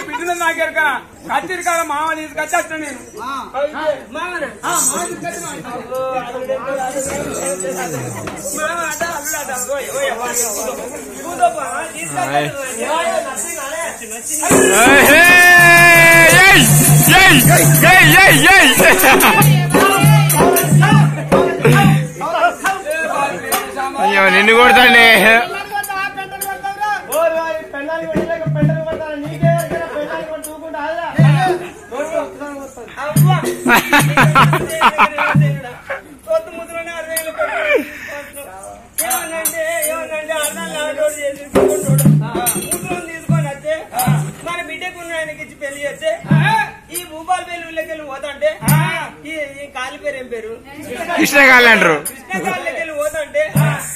బిడ్డలు నాకెరక కచ్చిరి కాడ మామ తీసుకొచ్చి వచ్చా నేను అయ్యో నిన్ను కొడతాండి తీసుకొని వస్తే మన బిడ్డకున్న ఆయనకి ఇచ్చి పెళ్లి చేస్తే ఈ భూపాల్ పెళ్లి ఊళ్ళకెళ్ళి పోతాంటే ఈ కాలి పేరు ఏం పేరు కృష్ణకాళ్ళు అంటారు. కృష్ణకాళ్ళకెళ్ళి పోతాంటే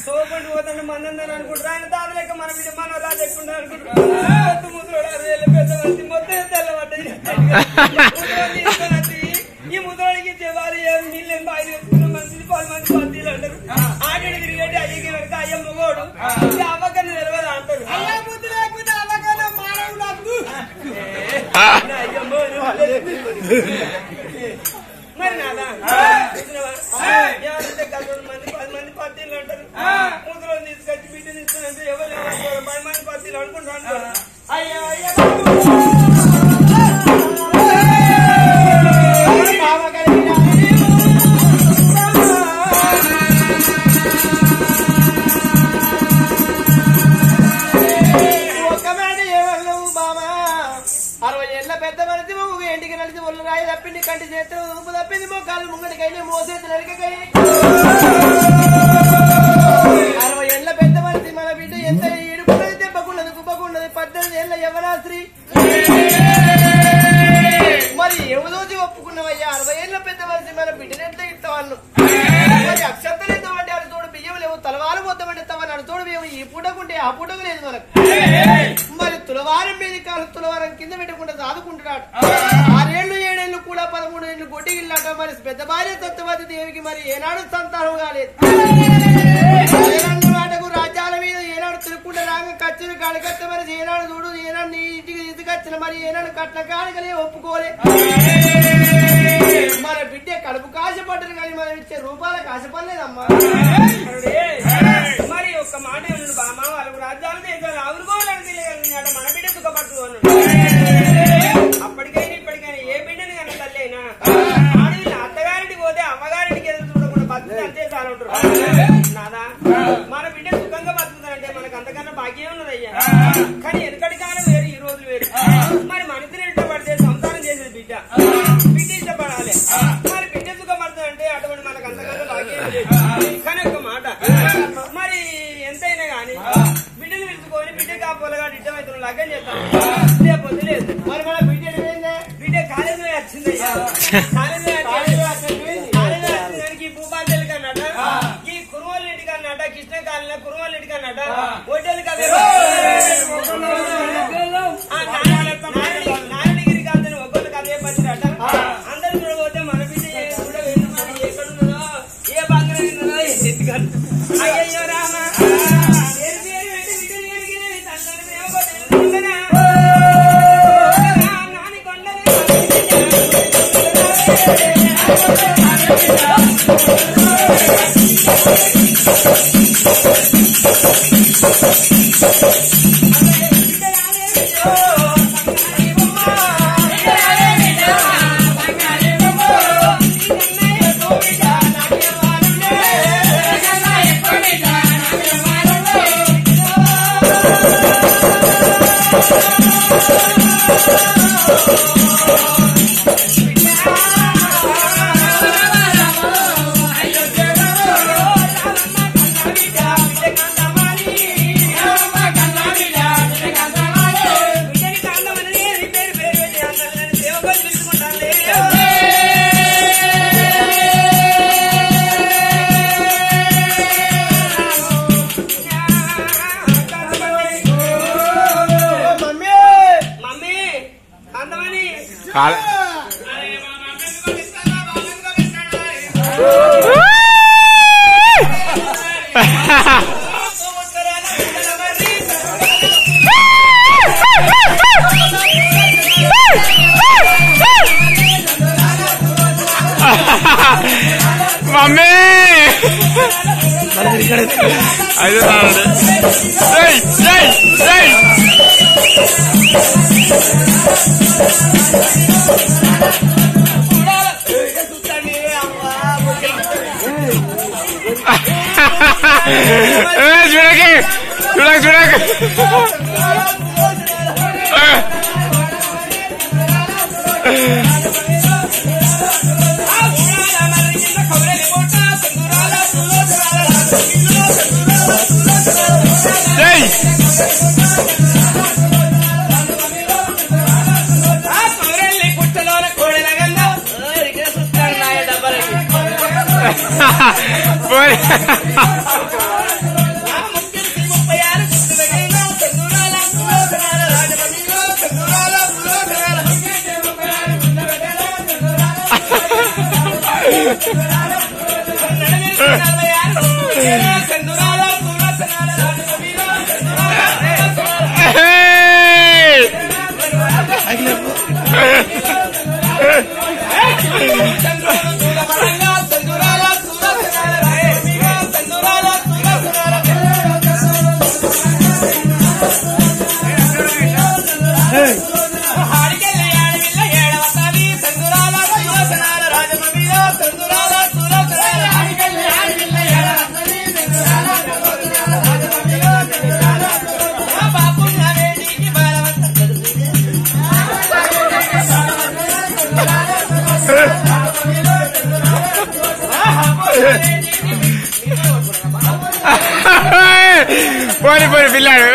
సోపండి పోతాంటే మందని అనుకుంటారు. ఆయన దాని లెక్క మన బిడ్డ మన రాజు ఎక్కుంటా అనుకుంటారు. కొత్త ముద్రోడు 6,000 పెద్ద మంది మొత్తం తెల్లబడ్డాయి. ఈ ముద్రోడికి చెవారి నీళ్ళని బాగా మంది 10 మంది పద్దీలు అంటారు. ఆటడి తిరిగేటి అయ్యకి వెనక అయ్య మొగోడు అవ్వకని నిలవదు అంటారు. మరి నాదా ఎవరంటే 10 మంది పద్దీలు అంటారు. ముద్రలు తీసుకొచ్చి బిడ్డ తీసుకుని ఎవరు 10 మంది పద్దీలు అనుకుంటారు. అయ్యో అయ్యో తప్పింది కంటి చేతులు ఉప్పు తప్పింది మోకాళ్ళు ముంగడికైనా మోసేది నరికకై 60 ఏళ్ల పెద్ద మనిషి మన బిడ్డ ఎంత ఇడుకున్నది దెబ్బకున్నది గుబ్బకున్నది 18 ఏళ్ల యవనాస్త్రీ మరి ఎవదోచి ఒప్పుకున్నవయ్యా 60 ఏళ్ల పెద్ద మనిషి మన బిడ్డను ఎట్లా ఇస్తావాళ్ళు మరి అక్షంతలు ఇద్దామంటే అటు తోడు బియ్యం లేవు తలవారు పోతామంటే తవని అటు తోడు బియ్యం ఈ పూటకుంటే ఆ పూటకు లేదు మనకు మరి తులవారం మీద కాదు తులవారం కింద పెట్టకుండా సాదుకుంటున్నాడు 6 ఏళ్ళు 7 ఏళ్ళు కూడా 13 ఏళ్ళు గొడ్డి ఇల్లాట మరి పెద్ద భార్య తత్వవతి దేవికి మరి ఏనాడు సంతానం కాలేదు మాటకు రాజ్యాల మీద ఏనాడు తిరుక్కుంటే రాగా ఖర్చులు కడకత్త మరి ఏనాడు చూడు ఏనాడు నీ ఇంటికి తీసుకొచ్చిన మరి ఏనాడు కట్ల కాడకలే ఒప్పుకోలే మన బిడ్డ కడుపు కాశపడ్డరు కానీ మనం ఇచ్చే రూపాయలకు ఆశపడలేదమ్మా మరి ఒక్క మాట బామ్మ వాళ్ళకు రాజ్యాలు దేశాలు ఆవురుకోవాలని మన బిడ్డ సుఖపడుతూ అన్నాడు అప్పటికైనా ఇప్పటికైనా ఏ బిడ్డని కన్నా తల్లి అయినా ఆడవిల్ల అత్తగారింటికి పోతే అమ్మగారింటికి ఎదురు చూడకుండా బతుకుతే అంతే చాలు ఉంటారు నాదా మన బిడ్డ సుఖంగా బతుకుతానంటే మనకు అంతకన్నా భాగ్యం ఉన్నదయ్యా కానీ ఎనకటి కాలం వేరు ఈ రోజులు వేరు మరి మనిషిని ఇష్టపడితే సంసారం చేసేది బిడ్డ ఇష్టపడాలి మరి బిడ్డ సుఖపడుతుందంటే అటువంటి మనకు అంతకన్నా భాగ్యం లేదు కానీ ఒక మాట మరి ఎంతైనా గాని బిడ్డను పిలుచుకొని బిడ్డ కాపోలగా ఇష్టమైతే లగ్గం చేస్తాను లేకపోతే లేదు మరి మన బిడ్డ కాలేజీ వచ్చింది కాలేజీ వచ్చిందానికి భూపాల్ పెళ్లి కన్నట ఈ కురుమల ఇంటి కన్నట కృష్ణకాలిన కురుమల ఇంటి కన్నట ఒడ్డేలు కదా నారాయణగిరి కాదని ఒక్కొక్క కథ చెప్పచ్చారట అందరు చూడబోతే మన బిడ్డ ఎక్కడున్నదో ఏ బంగారం ఉన్నదో అయ్యయ్యో రామ మమ్మీ అయితే చూడకి చూడకి చూడకి పోని పోని పిల్లాడు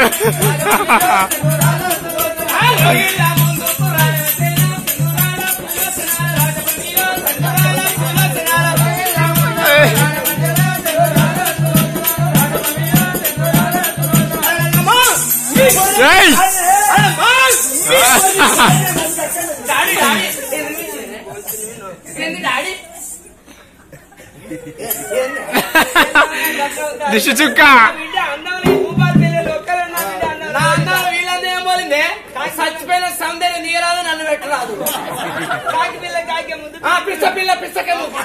దిశ చుక్క చచ్చిపోయిన సౌందర్యం నీరాదు నన్ను పెట్టరాదు కాకి పిల్ల కాకి ముందు పిచ్చ పిల్ల పిచ్చకే ముందు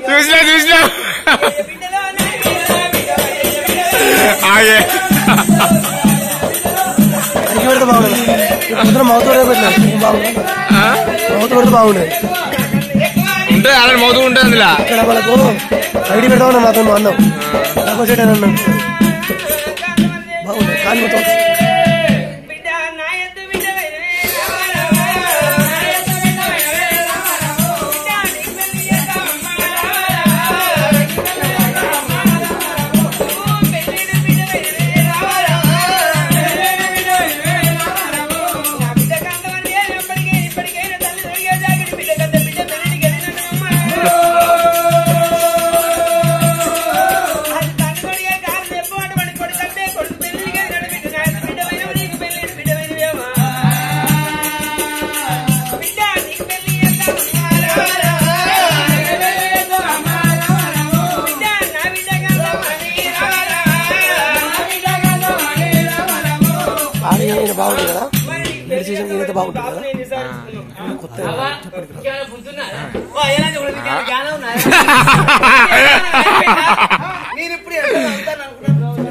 చూసినా చూసినా పెడితే బాగుండదు మౌత్ పెట్టినారు మౌత్ పెడితే బాగుండేది ఉంటుంది అలా మౌతు ఉంటుంది అందులో ఇక్కడ వాళ్ళకు ఐడి పెడతామన్నా నాతో అన్నాం డబ్బా చేయడం అన్నాం బాగుండేది కానీ మొత్తం బాగుంటుంది కదా సీజన్ ఏదైతే బాగుంటుంది కదా కొత్త నేను ఇప్పుడు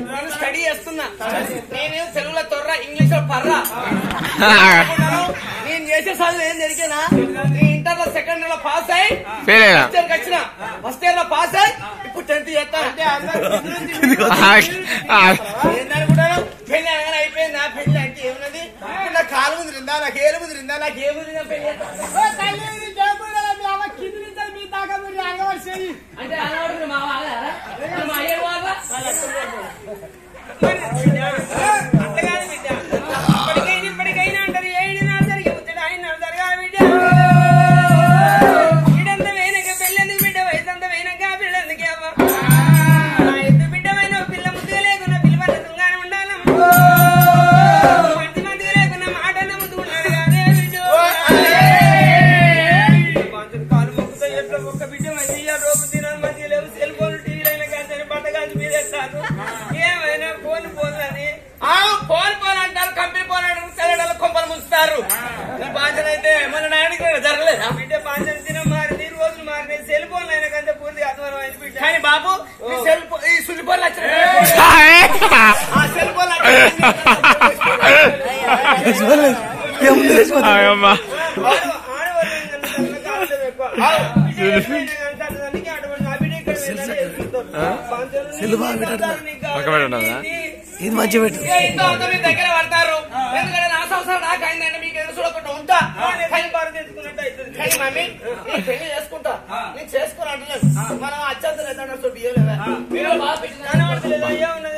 నేను స్టడీ చేస్తున్నా నేను తెలుగులో తొర్ర ఇంగ్లీష్ లో పర్రా నేను చేసే చదువు ఏం జరిగినా ఇంటర్ లో సెకండ్ ఇయర్ లో పాస్ అయ్యి వచ్చిన ఫస్ట్ ఇయర్ లో పాస్ అయ్యి ఇప్పుడు 10th చేస్తాను ఏంటనుకుంటాను పెళ్లి అనగానే అయిపోయింది నా పెళ్లి అంటే ఏమున్నది నాకు కాలు ముదిరిందా నాకు ఏలు ముదిరిందా నాకు ఏ ముదిరిందా పెళ్లి అంటే అనవడుతుంది మా వాళ్ళ మా అయ్యే వాళ్ళ ఇప్పటికైనా అంటారు ఏడినా జరిగి ముచ్చట ఆయన జరగా బిడ్డ వీడంత వేనక పెళ్ళెందుకు బిడ్డ వయసంత వేనక పిల్లెందుకే అవ్వ నా ఎద్దు బిడ్డమైన పిల్ల ముద్దుగా లేకున్నా పిల్లవన్న తుంగాన అమ్మా ఇది మంచి పెట్టు దగ్గర పడతారు ఎందుకంటే నా సంవత్సరం నాకు అయిందంటే మీకు ఎదురు చూడకుండా ఉంటా కానీ మమ్మీ నేను పెళ్లి చేసుకుంటా నేను చేసుకుని అంటలేదు మనం అత్యంత బియ్యం లేదా